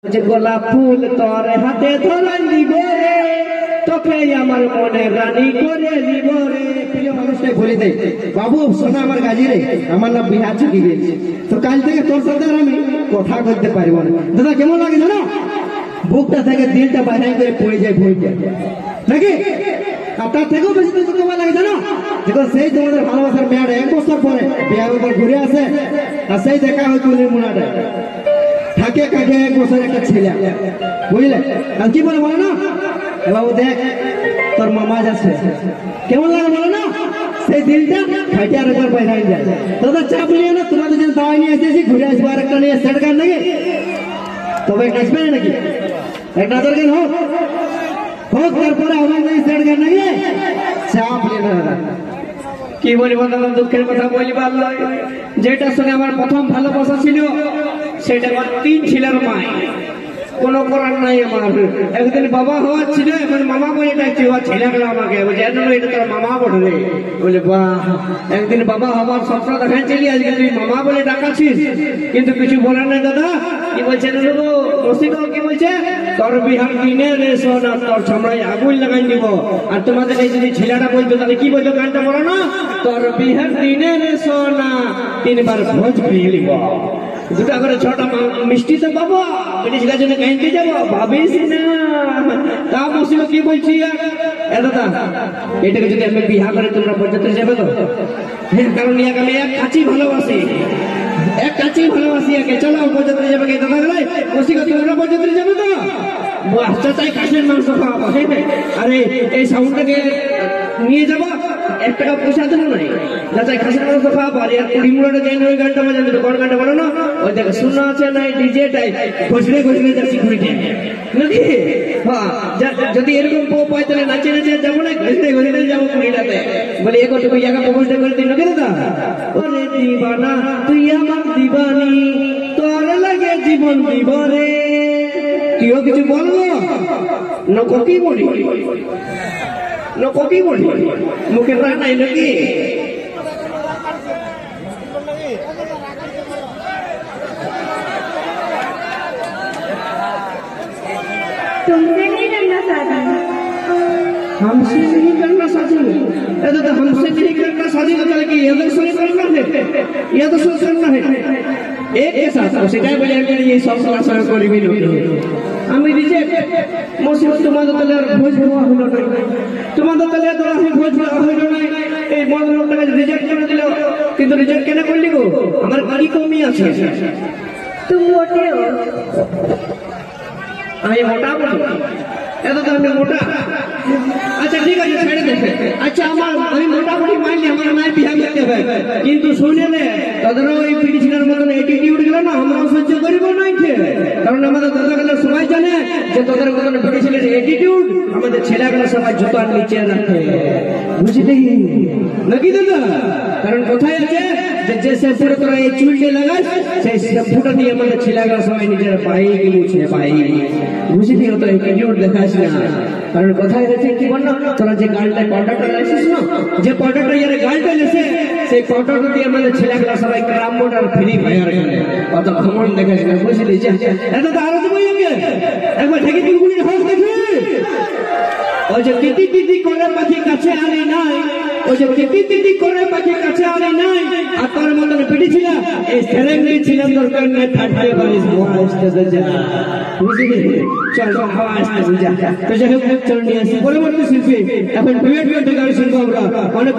যে গোলাপ ফুল তোর হাতে ধরাই দিব রে, তোকে আমার মনে রানী করে দিব রে। প্রিয় মানুষটাই বলে দেয়, বাবু শোনা আমার গাজি রে, আমার না বিহা চুকি গেছে, তো কাল থেকে তোর সাথে আমি কথা বলতে পারবো না। দাদা কেমন লাগে জানো, বুকটা থেকে দিলটা বাইরে করে পড়ে যায় ভুঁইটা নাকি। আর তার থেকেও বেশি তো কেমন লাগে জানো, দেখো সেই তোমাদের ভালোবাসার মেয়াটা 1 বছর পরে বিহার উপর ঘুরে আসে, আর সেই দেখা হয় কুলির মুনাটা থাকে কাকে 1 বছর একটা ছেলে, বুঝলে। আর কি বলে বলো না, বাবু দেখ তোর মামা যাচ্ছে, কেমন লাগে বলো না, সেই দিনটা খাইতে আর একবার বাইরে যায়। দাদা চাপ নিয়ে না, তোমাদের যেন দাওয়াই নিয়ে এসেছি, ঘুরে আসবো আর একটা নিয়ে সেট গান নাকি, তবে আসবে না নাকি, একটা আদর গান হোক হোক, তারপরে আমার নেই সেট গান নাকি, চাপ নিয়ে না। দাদা কি বলবো দাদা, দুঃখের কথা বলবার নয়, যেটার সঙ্গে আমার প্রথম ভালোবাসা ছিল সেটা আমার 3 ছেলের মা, কোনো করার নাই আমার। একদিন বাবা হওয়ার ছিল, এখন মামা বলে ডাকছি, ও ছেলে গেল আমাকে, এটা তোর মামা বলবে, বলে বাহ। একদিন বাবা হবার স্বপ্ন দেখাচ্ছিলি, আজকে তুই মামা বলে ডাকাচ্ছিস, কিন্তু কিছু বলার নাই। দাদা কি বলছে রসিকও কি বলছে, তোর বিহার দিনে রে সোনা, তোর ছামড়ায় আগুন লাগাই দিব। আর তোমাদের এই যদি ছেলেটা বলতো তাহলে কি বলতো, গানটা বলো না, তোর বিহার দিনে রে সোনা 3 বার ভোজ খেয়ে নিব, 2টা করে 6টা মিষ্টি তো পাবো, ব্রিটিশ গাছ কাইতে যাবো, ভাবিস না। তা বসিও কি বলছি, দাদা এটাকে যদি আমি বিহা করে তোমরা বরযাত্রী যাবে তো, হ্যাঁ, কারণ ইয়াকে আমি এক কাছেই ভালোবাসি, এক কাছেই ভালোবাসি একে, চলো বরযাত্রী যাবে। দাদা গেলে বসিকে তোমরা বরযাত্রী যাবে তো, চাই কাশের মাংস খাওয়াবো, আরে এই সাউন্ডটাকে নিয়ে যাবো, 1 টাকা পয়সা দেবো নাই, যাচাই খাসির মাংস খাওয়াবো। আর 20 মিনিটে যাই না, ওই গানটা বাজানো তো, কোন গানটা বলো না, ওই দেখো শোনা আছে না ডিজেটাই ঘষড়ে ঘষড়ে যাচ্ছি ঘুরিটে নাকি। হ্যাঁ, যদি এরকম পো পাই তাহলে নাচে নাচে যাবো না, ঘষড়ে ঘষড়ে যাবো ঘুরিটাতে, বলে একটু ইয়াকে প্রপোজটা করে দিন নাকি। দাদা ওরে দিবানা তুই আমার দিবানি, তোর লাগে জীবন দিব রে, তুইও কিছু বলবো নকো কি বলি, নকো কি বলি, মুখের রাগ নাই নাকি। तुमसे नहीं करना शादी, हमसे नहीं करना शादी, तो हमसे नहीं करना शादी, तो ताहले কি এদের সঙ্গে করনা है, এদের সঙ্গে করনা है एक के साथ, সেটাই বলে আমি এই সব সঙ্গে করিবি না। আমি রিজেক্ট মসজিদ, তোমাদের তাহলে আর ভোজ খাওয়া হলো না, তোমাদের তাহলে তো আমি ভোজ খাওয়া হলো না, এই বড় লোকটাকে রিজেক্ট করে দিল। কিন্তু রিজেক্ট কেন করলি গো, আমার গাড়ি কমই আছে। तुम मोटे हो, আমি মোটা বলি, এত তো আমি মোটা। আচ্ছা ঠিক আছে ছেড়ে দেখে, আচ্ছা আমি মোটামুটি মানলি আমার নাই বিহা করতে হবে, কিন্তু শুনেলে তাদেরও ওই পিড়ি ছিলার মতন অ্যাটিটিউড গেল না, আমরাও সহ্য করিব নাই, কারণ আমাদের দাদাগুলো সবাই জানে যে তাদের মতন পিড়ি ছিলের অ্যাটিটিউড আমাদের ছেলেগুলো সবাই জুতার নিচে রাখে, বুঝলি নাকি দাদা। কারণ কোথায় আছে যে শ্যাম্পুটা তোরা এই চুলটে লাগাস, সেই শ্যাম্পুটা দিয়ে আমাদের ছেলেগুলো সবাই নিজের পায়ে মুছে পায়ে, বুঝলি, অত অ্যাটিটিউড দেখাস না। কারণ কোথায় আছে কি বল না, তোরা যে গালটা পাউডারটা লাইছিস না, যে পাউডারটা ইয়ার গালটা লেছে, সেই পাউডারটা দিয়ে আমাদের ছেলেগুলো সবাই ক্রাম মোড আর ফ্রি ফায়ার খেলে, অত ঘমন দেখাস না, বুঝলি। এত তো আরো দেবো একবার ঠেকে তুলগুলির হাত দেখি, ওই যে তিতি তিতি করে পাখি কাছে আনে নাই, ওই যে তিতি তিতি করে পাখি কাছে আনে নাই, আর তোর মতন পিটি ছিল এই সেরেন্ডি ছিলেন দরকার নাই, থাকতে পারিস হাওয়া আসতে যা, বুঝলি। চল হাওয়া আসতে যা, তো যাই হোক চল নিয়ে আসি। পরবর্তী শিল্পী এখন ডুয়েট গান শুনবো আমরা, অনেক